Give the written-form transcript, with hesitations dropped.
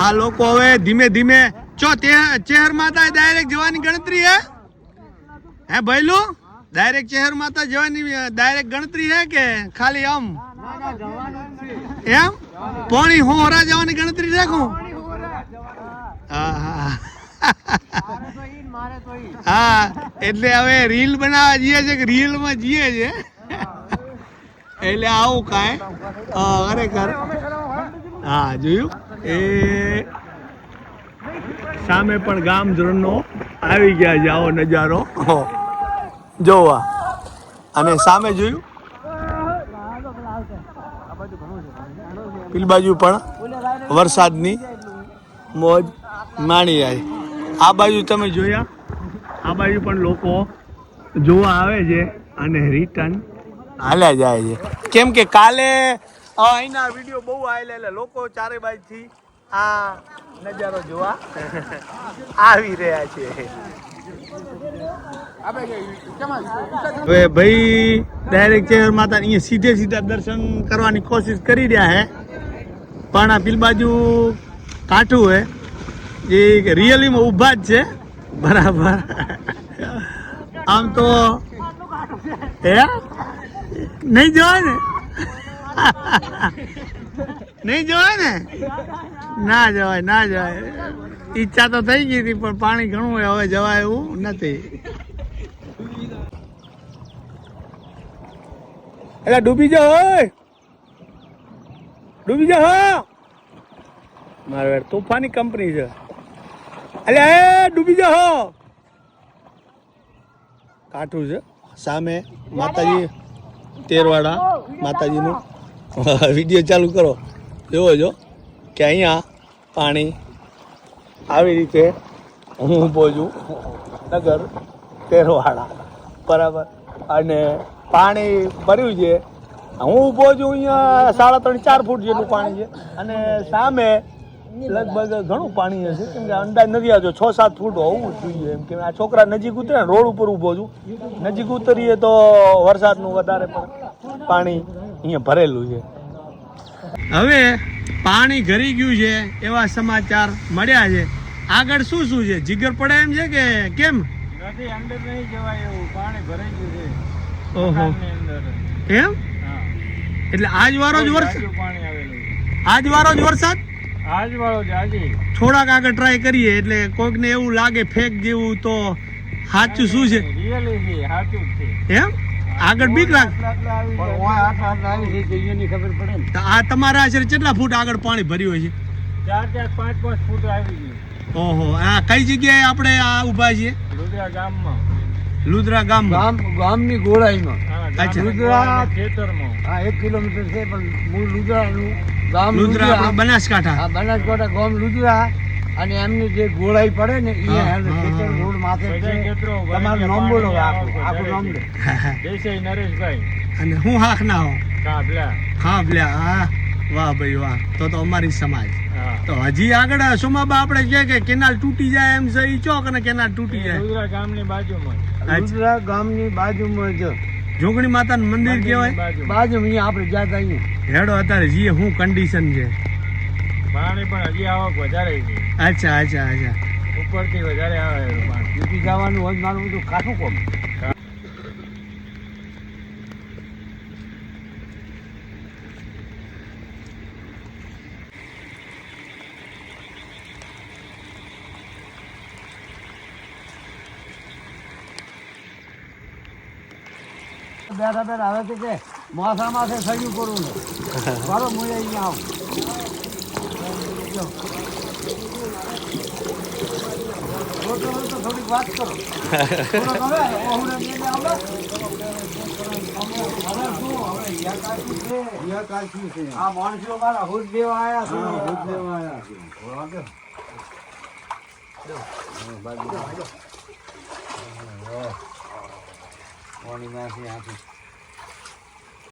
આ લોકો હવે ધીમે ધીમે ચેહર માતા ડાયરેક્ટ જવાની ગણતરી હે ભૈલું ડાયરેક્ટ ચેહર માતા જવાની ડાયરેક્ટ ગણતરી હે કે ખાલી આમ એમ પોણી હોરા જવાની ગણતરી રાખું હા એટલે હવે રીલ બનાવવા જઈએ છે કે રીલ માં જઈએ છે એટલે આવું કાંઈ ખરેખર હા જોયું એ સામે પણ ગામ ધોરણનો આવી ગયા છે આવો નજારો જોવા અને સામે જોયું પેલી બાજુ પણ વરસાદની મોજ માણી આવી આ બાજુ તમે જોયા આ બાજુ પણ લોકો જોવા આવે છે અને રિટર્ન હાલ્યા જાય છે કેમ કે કાલે અહીંના વિડીયો બહુ આવેલા એટલે લોકો ચારે બાજુથી આ નજારો જોવા આવી રહ્યા છે હવે ભાઈ ડાયરેક્ટ ચેહર માતા અહીંયા સીધે સીધા દર્શન કરવાની કોશિશ કરી રહ્યા હે પણ આ પેલી બાજુ કાઠું હે એ રિયલીમાં ઊભા જ છે બરાબર આમ તો હે નહીં જવાય ને નહીં જવાય ને ના જવાય ઈચ્છા તો થઈ ગઈ હતી પણ પાણી ઘણું હોય હવે જવાય એવું નથી એટલે ડૂબી જાઓ મારે તોફાની કંપની છે એટલે ડૂબી જાઓ કાઠું છે સામે માતાજી તેરવાડા માતાજીનું વિડીયો ચાલુ કરો જોવો જો કે અહીંયા પાણી આવી રીતે હું ઊભો છું નગર તેરવાડા બરાબર અને પાણી ભર્યું છે હું ઊભો છું અહીંયા 3.5-4 ફૂટ જેટલું પાણી છે અને સામે લગભગ ઘણું પાણી હશે કેમ કે અંદાજ નથી આવતો 6-7 ફૂટ હોવું જોઈએ એમ કે આ છોકરા નજીક ઉતરે ને રોડ ઉપર ઊભો છું નજીક ઉતરીએ તો વરસાદનું વધારે પણ પાણી અહીંયા ભરેલું છે હવે પાણી ઘરી ગયું છે એવા સમાચાર મળ્યા છે આગળ શું છે જીગર પડે એમ છે કે કેમ નથી અંદર નહીં જવાય એવું પાણી ભરાઈ ગયું છે ઓહો એમ એટલે આજ વાળો જ વરસાદ આજ વાળો જ વરસાદ થોડાક આગળ ટ્રાય કરીએ એટલે કોઈકને એવું લાગે ફેક જેવું તો સાચું શું છે એમ આગળ બીક લાગે આ તમારા આશરે કેટલા ફૂટ આગળ પાણી ભર્યું હોય છે 4-5 ફૂટ આવી ગયું ઓહો આ કઈ જગ્યાએ આપણે આ ઊભા છીએ લુદ્રા ગામની ગોળાઈમાં અચ્છા લુદ્રા ખેતરમાં 1 કિલોમીટર છે પણ મૂળ લુદ્રાનું ગામ લુદ્રા બનાસકાંઠા બનાસકાંઠા ગામ લુદ્રા અને એમની જે ગોળાઈ પડે ને એ ખેતર રોડ માથે છે તમારું નામ બોલો આખું નામ લે દેસાઈ નરેશભાઈ અને હું હાખ ના હો કાબલા હા વાહ ભાઈ વાહ તો અમારી સમાજ તો હજી આગળ સોમાબા આપણે છે કે કેનાલ તૂટી જાય એમ છે ઈ ચોક અને કેનાલ તૂટી જાય લુદ્રા ગામની બાજુમાં જ જોગણી માતાનું મંદિર કહેવાય બાજુ અહીંયા આપણે જ્યાં જઈએ હેડો અત્યારે જીએ શું કન્ડિશન છે પાણી પણ હજી આવક વધારે છે અચ્છા ઉપરથી વધારે આવે પાણી જવાનું હોય મારું બધું કાઠું કોમ બેઠા આવે છે કે માથા માથે સજ્યું કરું ને મારો મુએ અહીંયા આવું થોડીક વાત કરો આ માણસો મારા હુજ દેવા આવ્યા છે પાણી માંથી